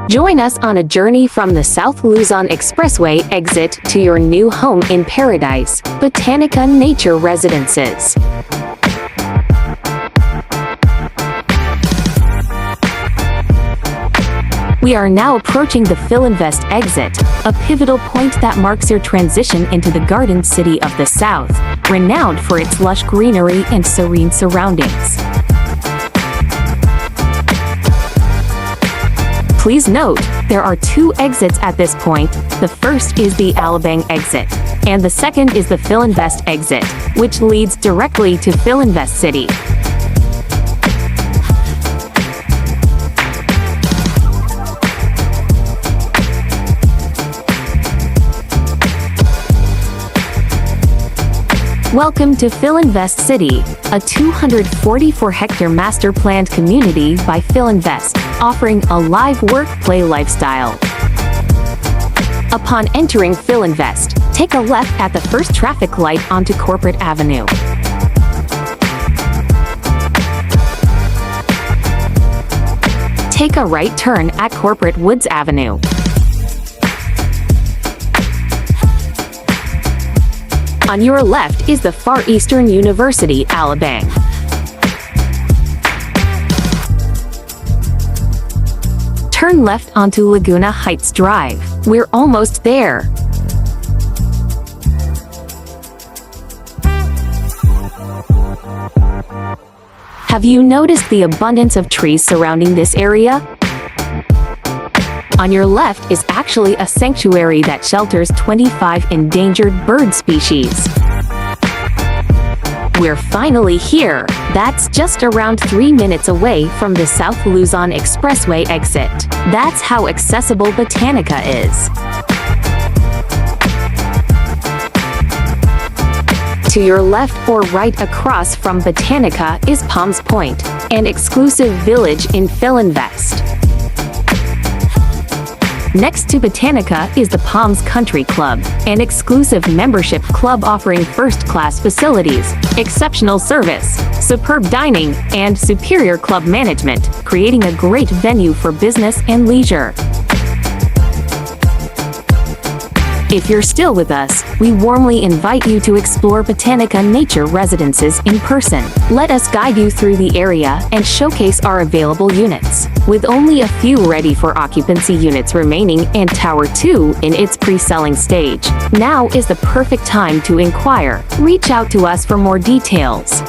Join us on a journey from the South Luzon Expressway exit to your new home in paradise, Botanika Nature Residences. We are now approaching the Philinvest exit, a pivotal point that marks your transition into the Garden City of the South, renowned for its lush greenery and serene surroundings. Please note, there are two exits at this point. The first is the Alabang exit, and the second is the Philinvest exit, which leads directly to Philinvest City. Welcome to Philinvest City, a 244-hectare master-planned community by Philinvest, offering a live work-play lifestyle. Upon entering Philinvest, take a left at the first traffic light onto Corporate Avenue. Take a right turn at Corporate Woods Avenue. On your left is the Far Eastern University, Alabang. Turn left onto Laguna Heights Drive. We're almost there. Have you noticed the abundance of trees surrounding this area? On your left is actually a sanctuary that shelters 25 endangered bird species. We're finally here. That's just around 3 minutes away from the South Luzon Expressway exit. That's how accessible Botanika is. To your left or right across from Botanika is Palms Point, an exclusive village in Philinvest. Next to Botanika is the Palms Country Club, an exclusive membership club offering first-class facilities, exceptional service, superb dining, and superior club management, creating a great venue for business and leisure. If you're still with us, we warmly invite you to explore Botanika Nature Residences in person. Let us guide you through the area and showcase our available units. With only a few ready for occupancy units remaining and Tower 2 in its pre-selling stage, now is the perfect time to inquire. Reach out to us for more details.